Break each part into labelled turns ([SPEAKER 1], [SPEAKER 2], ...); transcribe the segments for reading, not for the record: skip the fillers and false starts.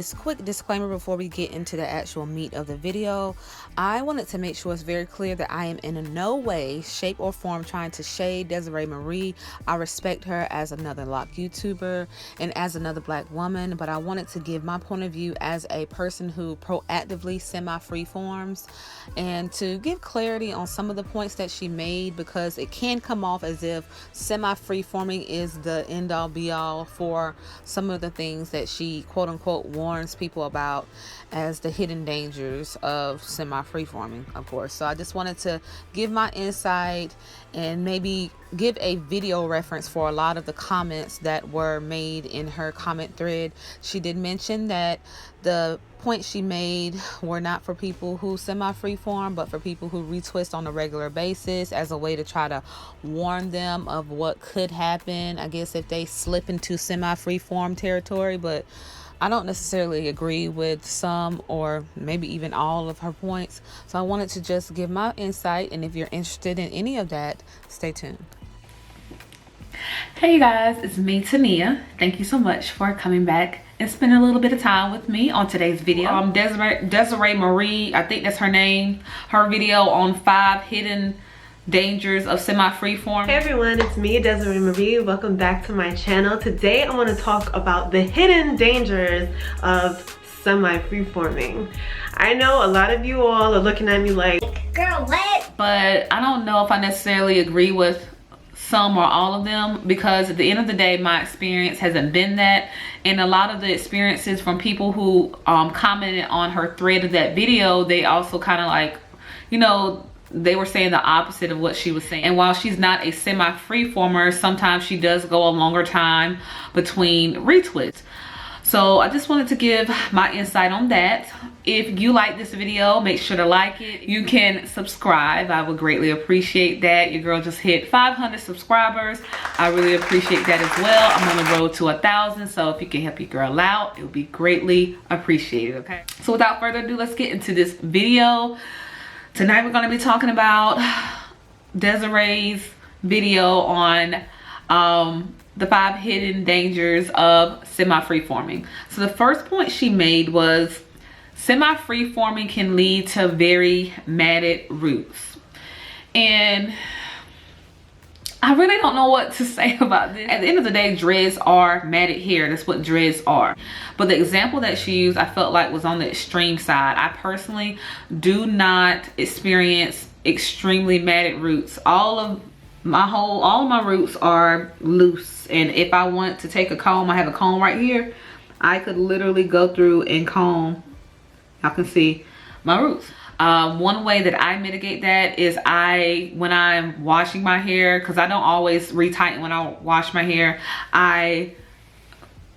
[SPEAKER 1] guys, quick disclaimer before we get into the actual meat of the video. I wanted to make sure it's very clear that I am in no way, shape, or form trying to shade Desiree Marie. I respect her as another lock YouTuber and as another black woman, but I wanted to give my point of view as a person who proactively semi-freeforms and to give clarity on some of the points that she made, because it can come off as if semi-freeforming is the end-all be-all for some of the things that she quote-unquote warns people about as the hidden dangers of semi-freeforming, of course. So I just wanted to give my insight and maybe give a video reference for a lot of the comments that were made in her comment thread. She did mention that the points she made were not for people who semi-freeform, but for people who retwist on a regular basis as a way to try to warn them of what could happen, I guess, if they slip into semi-freeform territory. But I don't necessarily agree with some or maybe even all of her points. So I wanted to just give my insight, and if you're interested in any of that, stay tuned.
[SPEAKER 2] Hey you guys, it's me, Tania. Thank you so much for coming back and spending a little bit of time with me on today's video. Desiree Marie, I think that's her name, her video on 5 hidden dangers of semi-freeform.
[SPEAKER 3] Hey everyone, it's me, Desiree Marie. Welcome back to my channel. Today I want to talk about the hidden dangers of semi-freeforming. I know a lot of you all are looking at me like, girl, what?
[SPEAKER 2] But I don't know if I necessarily agree with some or all of them, because at the end of the day my experience hasn't been that, and a lot of the experiences from people who commented on her thread of that video, they also kind of like, you know, they were saying the opposite of what she was saying. And while she's not a semi-freeformer, sometimes she does go a longer time between retweets. So I just wanted to give my insight on that. If you like this video, make sure to like it. You can subscribe. I would greatly appreciate that. Your girl just hit 500 subscribers. I really appreciate that as well. I'm on the road to 1,000, so if you can help your girl out, it would be greatly appreciated, okay? So without further ado, let's get into this video. Tonight we're going to be talking about Desiree's video on the 5 hidden dangers of semi-freeforming. So the first point she made was semi-freeforming can lead to very matted roots. And I really don't know what to say about this. At the end of the day, dreads are matted hair. That's what dreads are. But the example that she used, I felt like was on the extreme side. I personally do not experience extremely matted roots. All of my roots are loose, and if I want to take a comb, I have a comb right here, I could literally go through and comb. Y'all can see my roots. One way that I mitigate that is when I'm washing my hair, because I don't always retighten when I wash my hair, I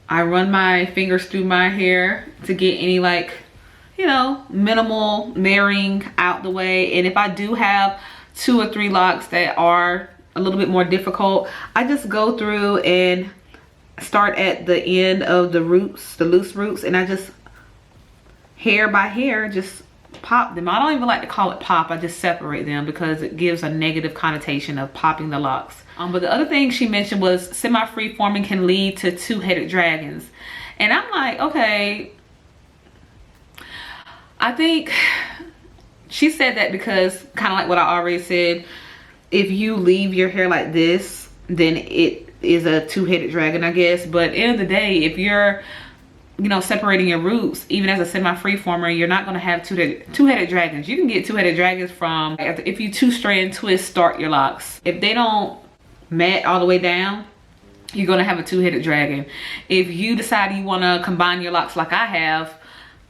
[SPEAKER 2] run my fingers through my hair to get any, like, you know, minimal marrying out the way. And if I do have 2 or 3 locks that are a little bit more difficult, I just go through and start at the end of the roots, the loose roots, and I just hair by hair just pop them. I don't even like to call it pop. I just separate them because it gives a negative connotation of popping the locks. But the other thing she mentioned was semi-freeforming can lead to 2-headed dragons. And I'm like, okay, I think she said that because, kind of like what I already said, if you leave your hair like this, then it is a 2-headed dragon, I guess. But at the end of the day, if you're, you know, separating your roots, even as a semi-freeformer, you're not going to have two-headed dragons. You can get 2-headed dragons from, if you 2-strand twist start your locks. If they don't mat all the way down, you're going to have a 2-headed dragon. If you decide you want to combine your locks like I have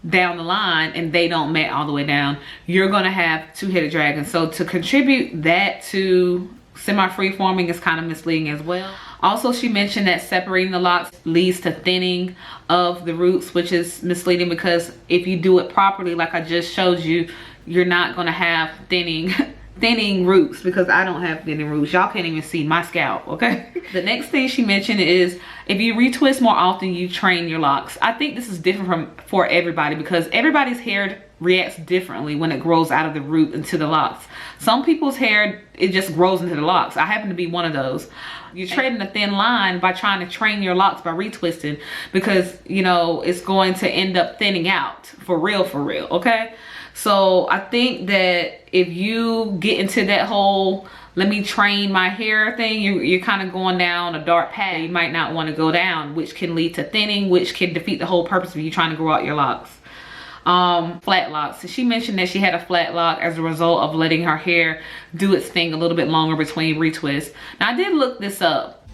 [SPEAKER 2] down the line and they don't mat all the way down, you're going to have 2-headed dragons. So to contribute that to semi-freeforming is kind of misleading as well. Also, she mentioned that separating the locks leads to thinning of the roots, which is misleading because if you do it properly, like I just showed you, you're not going to have thinning thinning roots, because I don't have thinning roots. Y'all can't even see my scalp, okay? The next thing she mentioned is if you retwist more often, you train your locks. I think this is different for everybody, because everybody's hair reacts differently when it grows out of the root into the locks. Some people's hair, it just grows into the locks. I happen to be one of those. You're trading a thin line by trying to train your locks by retwisting, because you know it's going to end up thinning out for real, okay? So I think that if you get into that whole let me train my hair thing, you're kind of going down a dark path you might not want to go down, which can lead to thinning, which can defeat the whole purpose of you trying to grow out your locks. Flat locks. So she mentioned that she had a flat lock as a result of letting her hair do its thing a little bit longer between retwists. Now I did look this up.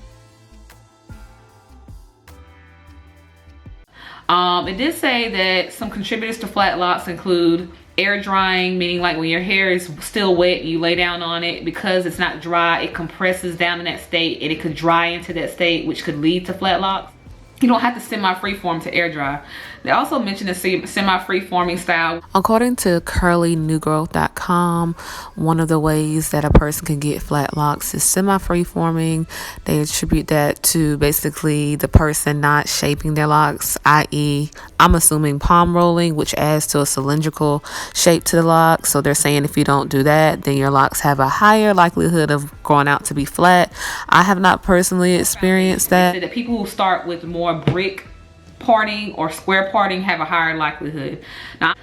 [SPEAKER 2] It did say that some contributors to flat locks include air drying, meaning like when your hair is still wet, you lay down on it, because it's not dry, it compresses down in that state and it could dry into that state, which could lead to flat locks. You don't have to semi-freeform to air dry. They also mentioned a semi-freeforming style.
[SPEAKER 1] According to curlynewgrowth.com, one of the ways that a person can get flat locks is semi-freeforming. They attribute that to basically the person not shaping their locks, i.e., I'm assuming palm rolling, which adds to a cylindrical shape to the locks. So they're saying if you don't do that, then your locks have a higher likelihood of growing out to be flat. I have not personally experienced that.
[SPEAKER 2] That people who start with more brick parting or square parting have a higher likelihood. Now,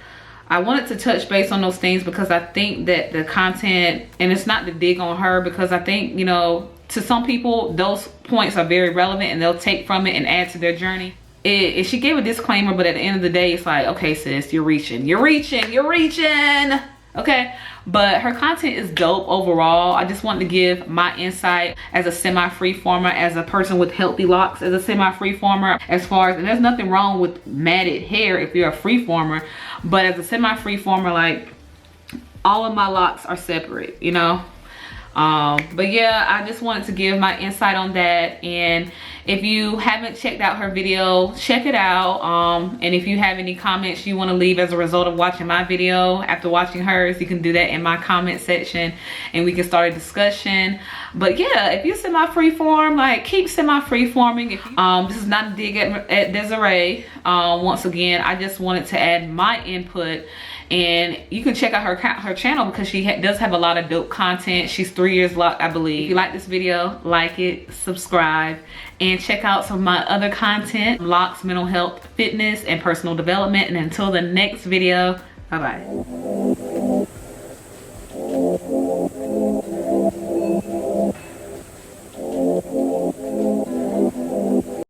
[SPEAKER 2] I wanted to touch base on those things because I think that the content, and it's not to dig on her, because I think, you know, to some people those points are very relevant and they'll take from it and add to their journey. She gave a disclaimer, but at the end of the day, it's like, okay, sis, you're reaching, okay? But her content is dope overall. I just wanted to give my insight as a semi-freeformer, as a person with healthy locks, as a semi-freeformer, as far as, and there's nothing wrong with matted hair if you're a freeformer, but as a semi-freeformer, like, all of my locks are separate, you know? But yeah, I just wanted to give my insight on that. And if you haven't checked out her video, check it out. And if you have any comments you want to leave as a result of watching my video after watching hers, you can do that in my comment section and we can start a discussion. But yeah, if you're semi-freeform, like, keep semi-freeforming. This is not a dig at Desiree. Once again, I just wanted to add my input. And you can check out her channel because she does have a lot of dope content. She's 3 years locked, I believe. If you like this video, like it, subscribe, and check out some of my other content: locks, mental health, fitness, and personal development. And until the next video, bye-bye.